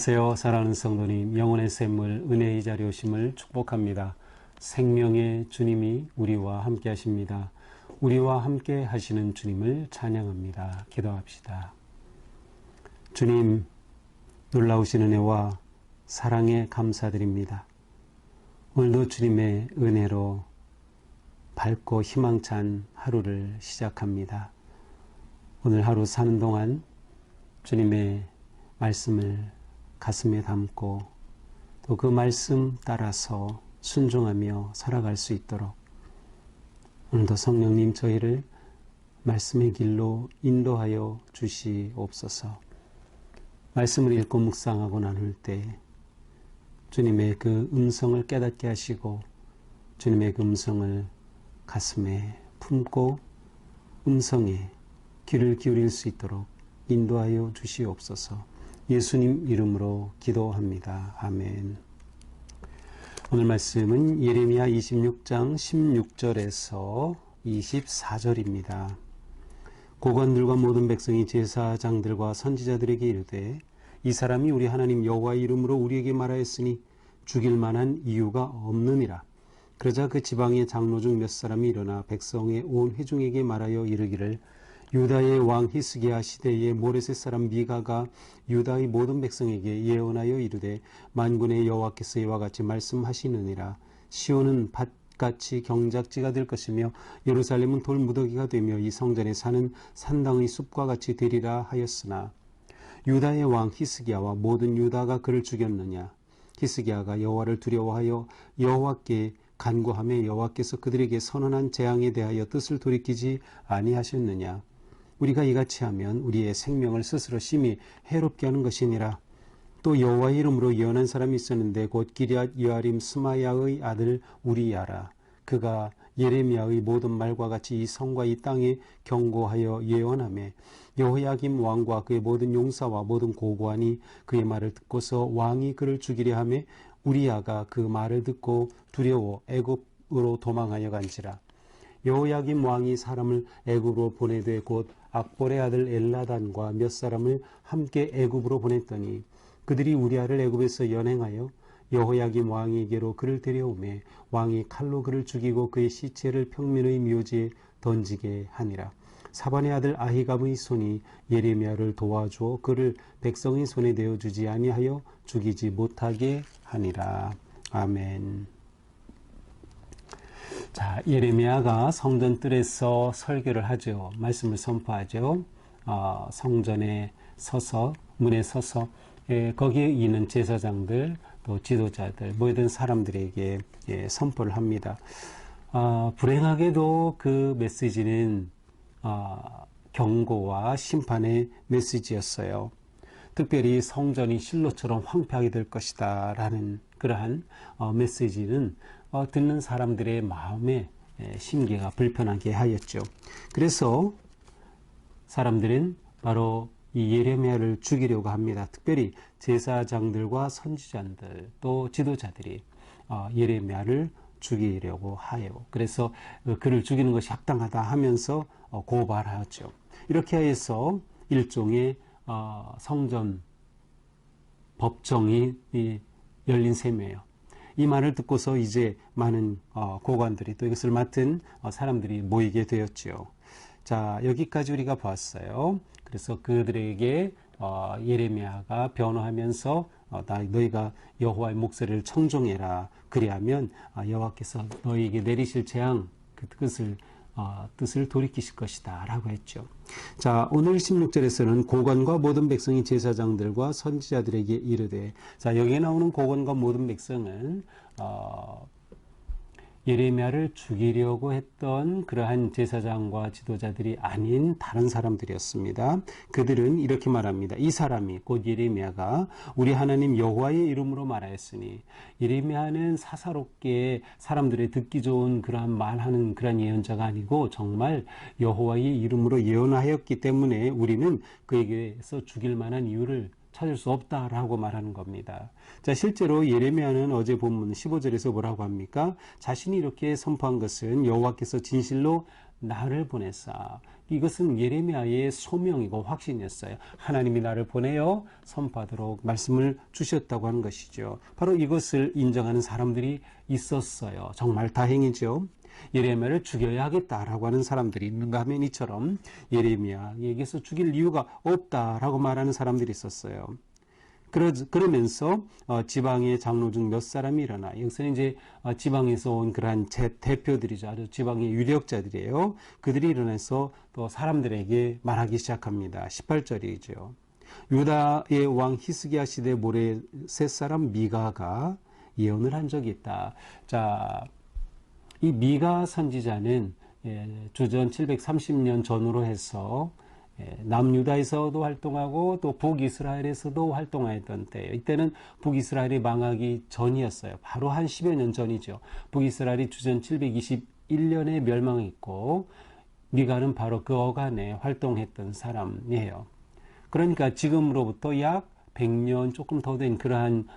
안녕하세요. 사랑하는 성도님, 영혼의 샘물 은혜의 자리 오심을 축복합니다. 생명의 주님이 우리와 함께 하십니다. 우리와 함께 하시는 주님을 찬양합니다. 기도합시다. 주님, 놀라우신 은혜와 사랑에 감사드립니다. 오늘도 주님의 은혜로 밝고 희망찬 하루를 시작합니다. 오늘 하루 사는 동안 주님의 말씀을 가슴에 담고 또 그 말씀 따라서 순종하며 살아갈 수 있도록 오늘도 성령님 저희를 말씀의 길로 인도하여 주시옵소서. 말씀을 읽고 묵상하고 나눌 때 주님의 그 음성을 깨닫게 하시고 주님의 그 음성을 가슴에 품고 음성에 귀를 기울일 수 있도록 인도하여 주시옵소서. 예수님 이름으로 기도합니다. 아멘. 오늘 말씀은 예레미야 26장 16절에서 24절입니다. 고관들과 모든 백성이 제사장들과 선지자들에게 이르되 이 사람이 우리 하나님 여호와의 이름으로 우리에게 말하였으니 죽일 만한 이유가 없느니라. 그러자 그 지방의 장로 중 몇 사람이 일어나 백성의 온 회중에게 말하여 이르기를 유다의 왕 히스기야 시대의 모레셋 사람 미가가 유다의 모든 백성에게 예언하여 이르되 만군의 여호와께서 이와 같이 말씀하시느니라. 시온은 밭같이 경작지가 될 것이며 예루살렘은 돌무더기가 되며 이 성전에 사는 산당의 숲과 같이 되리라 하였으나 유다의 왕 히스기야와 모든 유다가 그를 죽였느냐. 히스기야가 여호와를 두려워하여 여호와께 간구하며 여호와께서 그들에게 선언한 재앙에 대하여 뜻을 돌이키지 아니하셨느냐. 우리가 이같이 하면 우리의 생명을 스스로 심히 해롭게 하는 것이니라. 또 여호와의 이름으로 예언한 사람이 있었는데 곧 기럇 여아림 스마야의 아들 우리야라. 그가 예레미야의 모든 말과 같이 이 성과 이 땅에 경고하여 예언하며 여호야김 왕과 그의 모든 용사와 모든 고관이 그의 말을 듣고서 왕이 그를 죽이려 하며 우리야가 그 말을 듣고 두려워 애굽으로 도망하여 간지라. 여호야김 왕이 사람을 애굽으로 보내되 곧 악볼의 아들 엘라단과 몇 사람을 함께 애굽으로 보냈더니 그들이 우리야를 애굽에서 연행하여 여호야김 왕에게로 그를 데려오매 왕이 칼로 그를 죽이고 그의 시체를 평민의 묘지에 던지게 하니라. 사반의 아들 아히감의 손이 예레미야를 도와주어 그를 백성의 손에 내어주지 아니하여 죽이지 못하게 하니라. 아멘. 자, 예레미야가 성전 뜰에서 설교를 하죠. 말씀을 선포하죠. 성전에 서서 문에 서서 거기에 있는 제사장들 또 지도자들 모든 사람들에게 선포를 합니다. 불행하게도 그 메시지는 경고와 심판의 메시지였어요. 특별히 성전이 실로처럼 황폐하게 될 것이다 라는 그러한 메시지는 듣는 사람들의 마음에 심기가 불편하게 하였죠. 그래서 사람들은 바로 이 예레미야를 죽이려고 합니다. 특별히 제사장들과 선지자들 또 지도자들이 예레미야를 죽이려고 해요. 그래서 그를 죽이는 것이 합당하다 하면서 고발하죠. 이렇게 해서 일종의 성전 법정이 열린 셈이에요. 이 말을 듣고서 이제 많은 고관들이 또 이것을 맡은 사람들이 모이게 되었죠. 자, 여기까지 우리가 봤어요. 그래서 그들에게 예레미야가 변호하면서 너희가 여호와의 목소리를 청종해라. 그리하면 여호와께서 너희에게 내리실 재앙 그 뜻을 돌이키실 것이다 라고 했죠. 자, 오늘 16절에서는 고관과 모든 백성이 제사장들과 선지자들에게 이르되, 자, 여기에 나오는 고관과 모든 백성은 예레미야를 죽이려고 했던 그러한 제사장과 지도자들이 아닌 다른 사람들이었습니다. 그들은 이렇게 말합니다. 이 사람이 곧 예레미야가 우리 하나님 여호와의 이름으로 말하였으니, 예레미야는 사사롭게 사람들의 듣기 좋은 그러한 말하는 그러한 예언자가 아니고 정말 여호와의 이름으로 예언하였기 때문에 우리는 그에게서 죽일 만한 이유를 찾을 수 없다라고 말하는 겁니다. 자, 실제로 예레미야는 어제 본문 15절에서 뭐라고 합니까? 자신이 이렇게 선포한 것은 여호와께서 진실로 나를 보내사. 이것은 예레미야의 소명이고 확신이었어요. 하나님이 나를 보내어 선포하도록 말씀을 주셨다고 하는 것이죠. 바로 이것을 인정하는 사람들이 있었어요. 정말 다행이죠. 예레미야를 죽여야 하겠다라고 하는 사람들이 있는가 하면 이처럼 예레미야에게서 죽일 이유가 없다라고 말하는 사람들이 있었어요. 그러면서 지방의 장로 중 몇 사람이 일어나, 여기서는 이제 지방에서 온 그러한 대표들이죠. 아주 지방의 유력자들이에요. 그들이 일어나서 또 사람들에게 말하기 시작합니다. 18절이죠. 유다의 왕 히스기야 시대 모레셋 사람 미가가 예언을 한 적이 있다. 자, 이 미가 선지자는 주전 730년 전으로 해서 남유다에서도 활동하고 또 북이스라엘에서도 활동하였던 때예요. 이때는 북이스라엘이 망하기 전이었어요. 바로 한 10여 년 전이죠. 북이스라엘이 주전 721년에 멸망했고 미가는 바로 그 어간에 활동했던 사람이에요. 그러니까 지금으로부터 약 100년 조금 더 된 그러한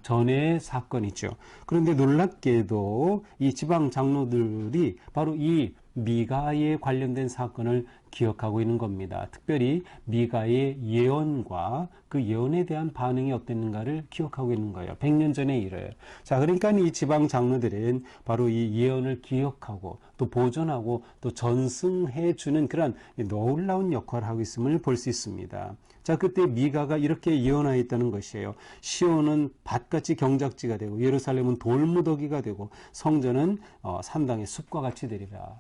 전의 사건이죠. 그런데 놀랍게도 이 지방 장로들이 바로 이 미가에 관련된 사건을 기억하고 있는 겁니다. 특별히 미가의 예언과 그 예언에 대한 반응이 어땠는가를 기억하고 있는 거예요. 100년 전의 일을. 자, 그러니까 이 지방 장로들은 바로 이 예언을 기억하고 또 보존하고 또 전승해 주는 그런 놀라운 역할을 하고 있음을 볼 수 있습니다. 자, 그때 미가가 이렇게 예언하였다는 것이에요. 시온은 밭같이 경작지가 되고 예루살렘은 돌무더기가 되고 성전은 산당의 숲과 같이 되리라.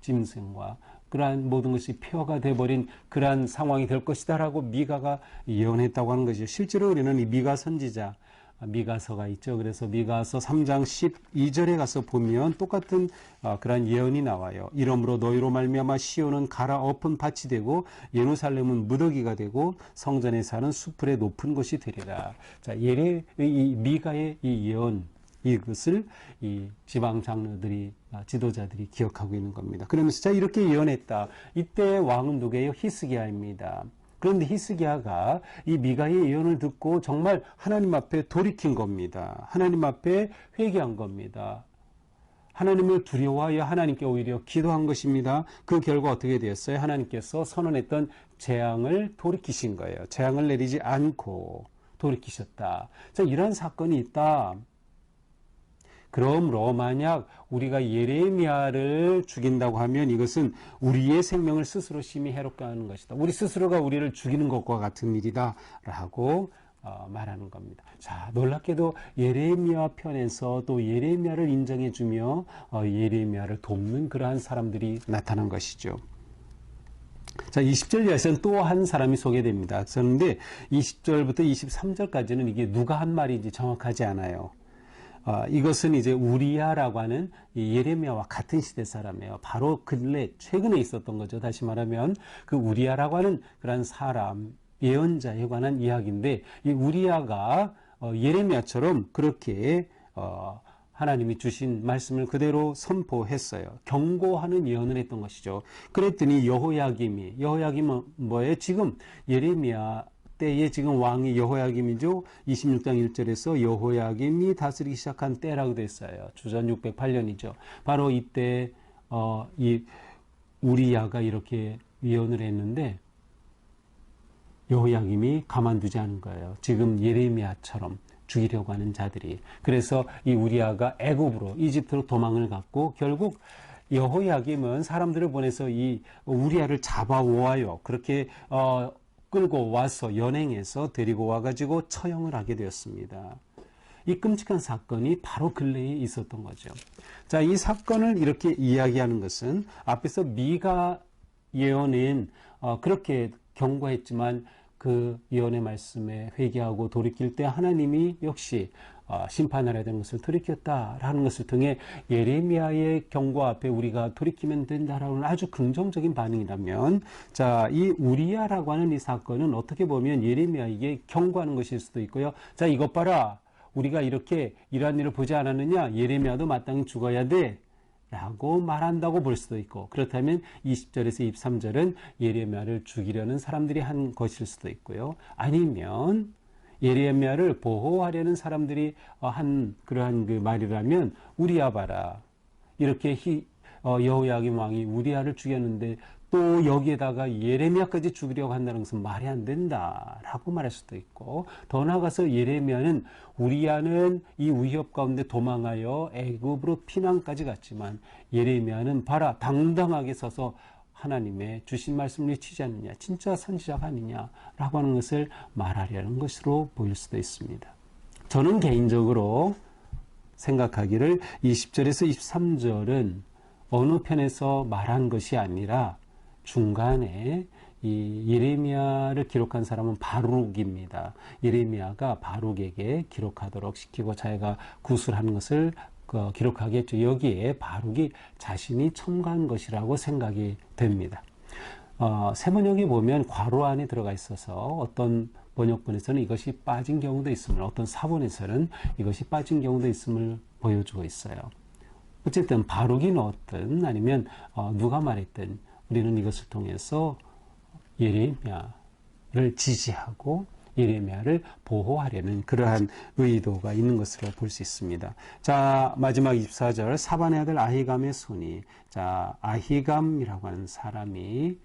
짐승과 그러한 모든 것이 폐허가 돼버린 그러한 상황이 될 것이다라고 미가가 예언했다고 하는 것이죠. 실제로 우리는 이 미가 선지자, 미가서가 있죠. 그래서 미가서 3장 12절에 가서 보면 똑같은 그러한 예언이 나와요. 이러므로 너희로 말미암아 시온은 갈아엎은 밭이 되고 예루살렘은 무더기가 되고 성전에 사는 수풀의 높은 곳이 되리라. 자, 이 미가의 이 예언, 이것을 이 지방 장로들이 지도자들이 기억하고 있는 겁니다. 그러면서 자, 이렇게 예언했다. 이때 왕은 누구예요? 히스기야입니다. 그런데 히스기야가 이 미가의 예언을 듣고 정말 하나님 앞에 돌이킨 겁니다. 하나님 앞에 회개한 겁니다. 하나님을 두려워하여 하나님께 오히려 기도한 것입니다. 그 결과 어떻게 되었어요? 하나님께서 선언했던 재앙을 돌이키신 거예요. 재앙을 내리지 않고 돌이키셨다. 자, 이런 사건이 있다. 그러므로 만약 우리가 예레미야를 죽인다고 하면 이것은 우리의 생명을 스스로 심히 해롭게 하는 것이다. 우리 스스로가 우리를 죽이는 것과 같은 일이다 라고 말하는 겁니다. 자, 놀랍게도 예레미야 편에서 또 예레미야를 인정해 주며 예레미야를 돕는 그러한 사람들이 나타난 것이죠. 자, 20절 이하에서는 또 한 사람이 소개됩니다. 그런데 20절부터 23절까지는 이게 누가 한 말인지 정확하지 않아요. 이것은 이제 우리야라고 하는 예레미야와 같은 시대 사람이에요. 바로 근래 최근에 있었던 거죠. 다시 말하면 그 우리야라고 하는 그런 사람, 예언자에 관한 이야기인데 이 우리야가 예레미야처럼 그렇게 하나님이 주신 말씀을 그대로 선포했어요. 경고하는 예언을 했던 것이죠. 그랬더니 여호야김은 뭐예요? 지금 예레미야 때에 지금 왕이 여호야김이죠. 26장 1절에서 여호야김이 다스리기 시작한 때라고 되어 있어요. 주전 608년이죠. 바로 이때 이 우리야가 이렇게 예언을 했는데 여호야김이 가만두지 않은 거예요. 지금 예레미야처럼 죽이려고 하는 자들이. 그래서 이 우리야가 애굽으로 이집트로 도망을 갔고 결국 여호야김은 사람들을 보내서 이 우리야를 잡아오아요. 그렇게 끌고 와서 연행해서 데리고 와가지고 처형을 하게 되었습니다. 이 끔찍한 사건이 바로 근래에 있었던 거죠. 자, 이 사건을 이렇게 이야기하는 것은 앞에서 미가 예언은 그렇게 경고했지만 그 예언의 말씀에 회개하고 돌이킬 때 하나님이 역시 심판을 해야 되는 것을 돌이켰다라는 것을 통해 예레미야의 경고 앞에 우리가 돌이키면 된다라는 아주 긍정적인 반응이라면, 자, 이 우리야라고 하는 이 사건은 어떻게 보면 예레미야에게 경고하는 것일 수도 있고요. 자, 이것 봐라. 우리가 이렇게 이러한 일을 보지 않았느냐? 예레미야도 마땅히 죽어야 돼. 라고 말한다고 볼 수도 있고, 그렇다면 20절에서 23절은 예레미야를 죽이려는 사람들이 한 것일 수도 있고요. 아니면 예레미야를 보호하려는 사람들이 한 그러한 그 말이라면 우리야 봐라. 이렇게 여호야김 왕이 우리아를 죽였는데 또 여기에다가 예레미야까지 죽이려고 한다는 것은 말이 안 된다라고 말할 수도 있고, 더 나아가서 예레미야는 우리아는 이 위협 가운데 도망하여 애굽으로 피난까지 갔지만 예레미야는 봐라 당당하게 서서 하나님의 주신 말씀을 외치지 않느냐, 진짜 선지자가 아니냐라고 하는 것을 말하려는 것으로 보일 수도 있습니다. 저는 개인적으로 생각하기를 20절에서 23절은 어느 편에서 말한 것이 아니라 중간에 이 예레미야를 기록한 사람은 바룩입니다. 예레미야가 바룩에게 기록하도록 시키고 자기가 구술하는 것을 기록하게 했죠. 여기에 바룩이 자신이 첨가한 것이라고 생각이 됩니다. 세번역에 보면 괄호 안에 들어가 있어서 어떤 번역본에서는 이것이 빠진 경우도 있으며 어떤 사본에서는 이것이 빠진 경우도 있음을 보여주고 있어요. 어쨌든 바룩이 넣었든 아니면 누가 말했든 우리는 이것을 통해서 예레미야를 지지하고 예레미야를 보호하려는 그러한 의도가 있는 것으로 볼 수 있습니다. 자, 마지막 24절, 사반의 아들 아히감의 손이, 자, 아히감이라고 하는 사람이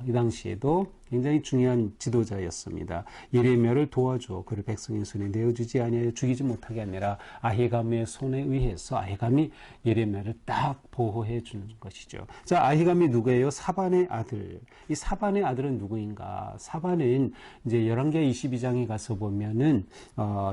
이 당시에도 굉장히 중요한 지도자였습니다. 예레미야를 도와줘 그를 백성의 손에 내어주지 아니하여 죽이지 못하게 하느라 아히감의 손에 의해서 아히감이 예레미야를 딱 보호해 주는 것이죠. 자, 아히감이 누구예요? 사반의 아들. 이 사반의 아들은 누구인가? 사반은 이제 열왕기하 22장에 가서 보면은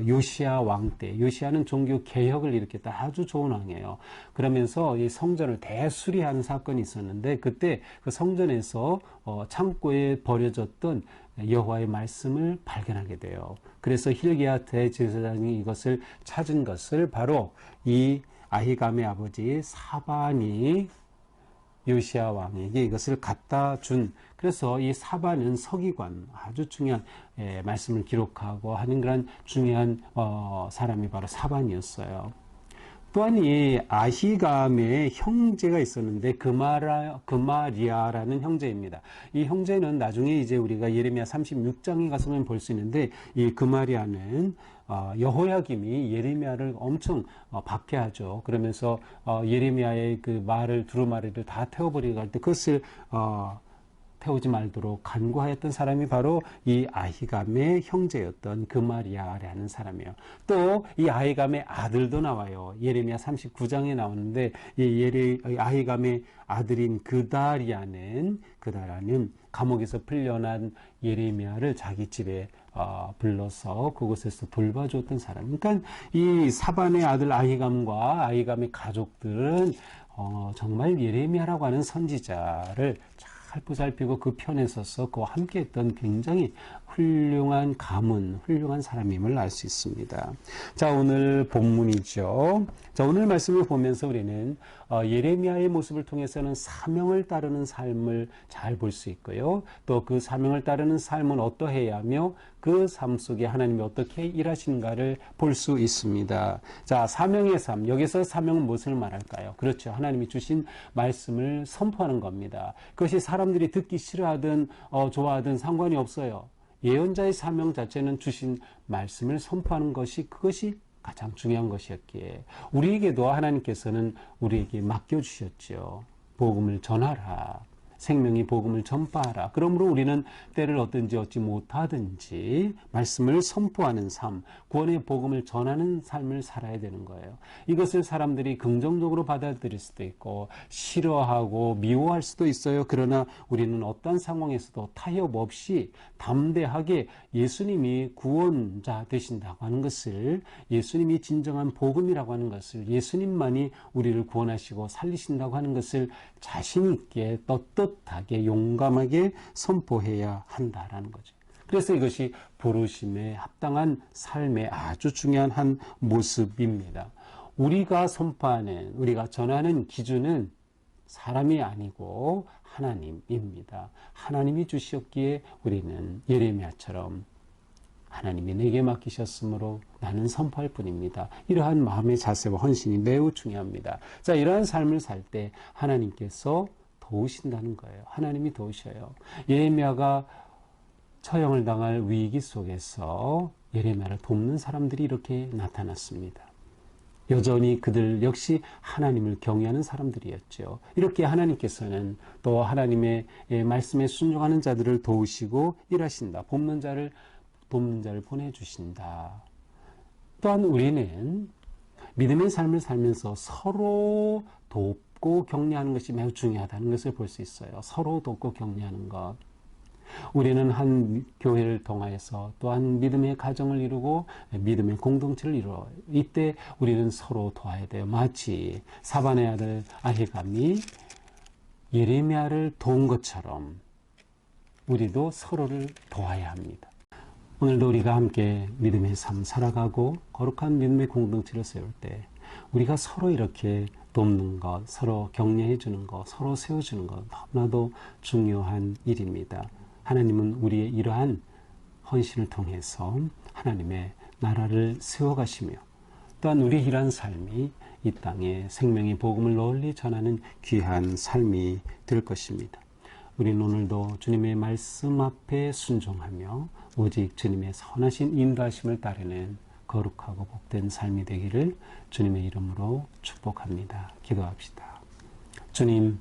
요시야 왕 때, 요시야는 종교 개혁을 일으켰다. 아주 좋은 왕이에요. 그러면서 이 성전을 대수리하는 사건이 있었는데 그때 그 성전에서 창고에 버려졌던 여호와의 말씀을 발견하게 돼요. 그래서 hil기야 대제사장이 이것을 찾은 것을 바로 이 아히감의 아버지 사반이 요시야 왕에게 이것을 갖다 준, 그래서 이 사반은 서기관, 아주 중요한 말씀을 기록하고 하는 그런 중요한 사람이 바로 사반이었어요. 또한 이 아히감의 형제가 있었는데 그마리아라는 형제입니다. 이 형제는 나중에 이제 우리가 예레미야 36장에 가서만 볼 수 있는데 이 그마리아는 여호야김이 예레미야를 엄청 박해하죠. 그러면서 예레미야의 그 말을 두루마리를 다 태워버리고 할 때 그것을 태우지 말도록 간구하였던 사람이 바로 이 아히감의 형제였던 그마리아라는 사람이에요. 또 이 아히감의 아들도 나와요. 예레미야 39장에 나오는데 이 아히감의 아들인 그다리아는 감옥에서 풀려난 예레미야를 자기 집에 불러서 그곳에서 돌봐줬던 사람. 그러니까 이 사반의 아들 아히감과 아히감의 가족들은 정말 예레미야라고 하는 선지자를 잘 보살피고 그 편에 서서 그와 함께 했던 굉장히 훌륭한 가문, 훌륭한 사람임을 알 수 있습니다. 자, 오늘 본문이죠. 자, 오늘 말씀을 보면서 우리는 예레미야의 모습을 통해서는 사명을 따르는 삶을 잘 볼 수 있고요. 또 그 사명을 따르는 삶은 어떠해야 하며 그 삶 속에 하나님이 어떻게 일하시는가를 볼 수 있습니다. 자, 사명의 삶. 여기서 사명은 무엇을 말할까요? 그렇죠. 하나님이 주신 말씀을 선포하는 겁니다. 그것이 사람들이 듣기 싫어하든 좋아하든 상관이 없어요. 예언자의 사명 자체는 주신 말씀을 선포하는 것이 그것이 가장 중요한 것이었기에 우리에게도 하나님께서는 우리에게 맡겨주셨죠. 복음을 전하라. 생명의 복음을 전파하라. 그러므로 우리는 때를 얻든지 얻지 못하든지 말씀을 선포하는 삶, 구원의 복음을 전하는 삶을 살아야 되는 거예요. 이것을 사람들이 긍정적으로 받아들일 수도 있고 싫어하고 미워할 수도 있어요. 그러나 우리는 어떤 상황에서도 타협 없이 담대하게 예수님이 구원자 되신다고 하는 것을, 예수님이 진정한 복음이라고 하는 것을, 예수님만이 우리를 구원하시고 살리신다고 하는 것을 자신 있게 떳떳하게 용감하게 선포해야 한다라는 거죠. 그래서 이것이 부르심에 합당한 삶의 아주 중요한 한 모습입니다. 우리가 선포하는, 우리가 전하는 기준은 사람이 아니고 하나님입니다. 하나님이 주셨기에 우리는 예레미야처럼 하나님이 내게 맡기셨으므로 나는 선포할 뿐입니다. 이러한 마음의 자세와 헌신이 매우 중요합니다. 자, 이러한 삶을 살 때 하나님께서 도우신다는 거예요. 하나님이 도우셔요. 예레미야가 처형을 당할 위기 속에서 예레미야를 돕는 사람들이 이렇게 나타났습니다. 여전히 그들 역시 하나님을 경외하는 사람들이었죠. 이렇게 하나님께서는 또 하나님의 말씀에 순종하는 자들을 도우시고 일하신다. 돕는 자를 보내주신다. 또한 우리는 믿음의 삶을 살면서 서로 돕고 격려하는 것이 매우 중요하다는 것을 볼 수 있어요. 서로 돕고 격려하는 것. 우리는 한 교회를 통하여서 또한 믿음의 가정을 이루고 믿음의 공동체를 이루어 이때 우리는 서로 도와야 돼요. 마치 사반의 아들 아히감이 예레미야를 도운 것처럼 우리도 서로를 도와야 합니다. 오늘도 우리가 함께 믿음의 삶 살아가고 거룩한 믿음의 공동체를 세울 때 우리가 서로 이렇게 돕는 것, 서로 격려해 주는 것, 서로 세워주는 것 너무나도 중요한 일입니다. 하나님은 우리의 이러한 헌신을 통해서 하나님의 나라를 세워가시며 또한 우리의 이러한 삶이 이 땅에 생명의 복음을 널리 전하는 귀한 삶이 될 것입니다. 우리는 오늘도 주님의 말씀 앞에 순종하며 오직 주님의 선하신 인도하심을 따르는 거룩하고 복된 삶이 되기를 주님의 이름으로 축복합니다. 기도합시다. 주님,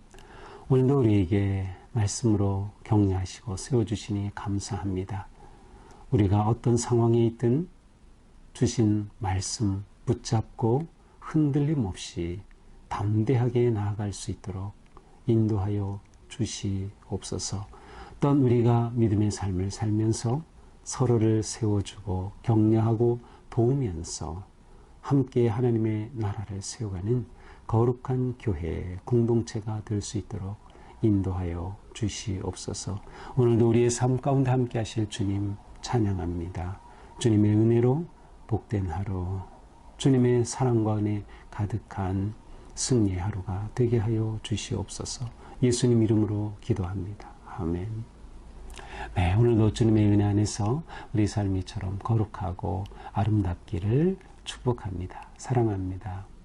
오늘도 우리에게 말씀으로 격려하시고 세워주시니 감사합니다. 우리가 어떤 상황에 있든 주신 말씀 붙잡고 흔들림 없이 담대하게 나아갈 수 있도록 인도하여 주시옵소서. 또한 우리가 믿음의 삶을 살면서 서로를 세워주고 격려하고 도우면서 함께 하나님의 나라를 세워가는 거룩한 교회 공동체가 될 수 있도록 인도하여 주시옵소서. 오늘도 우리의 삶 가운데 함께 하실 주님 찬양합니다. 주님의 은혜로 복된 하루, 주님의 사랑과 은혜 가득한 승리의 하루가 되게 하여 주시옵소서. 예수님 이름으로 기도합니다. 아멘. 네, 오늘도 주님의 은혜 안에서 우리 삶이처럼 거룩하고 아름답기를 축복합니다. 사랑합니다.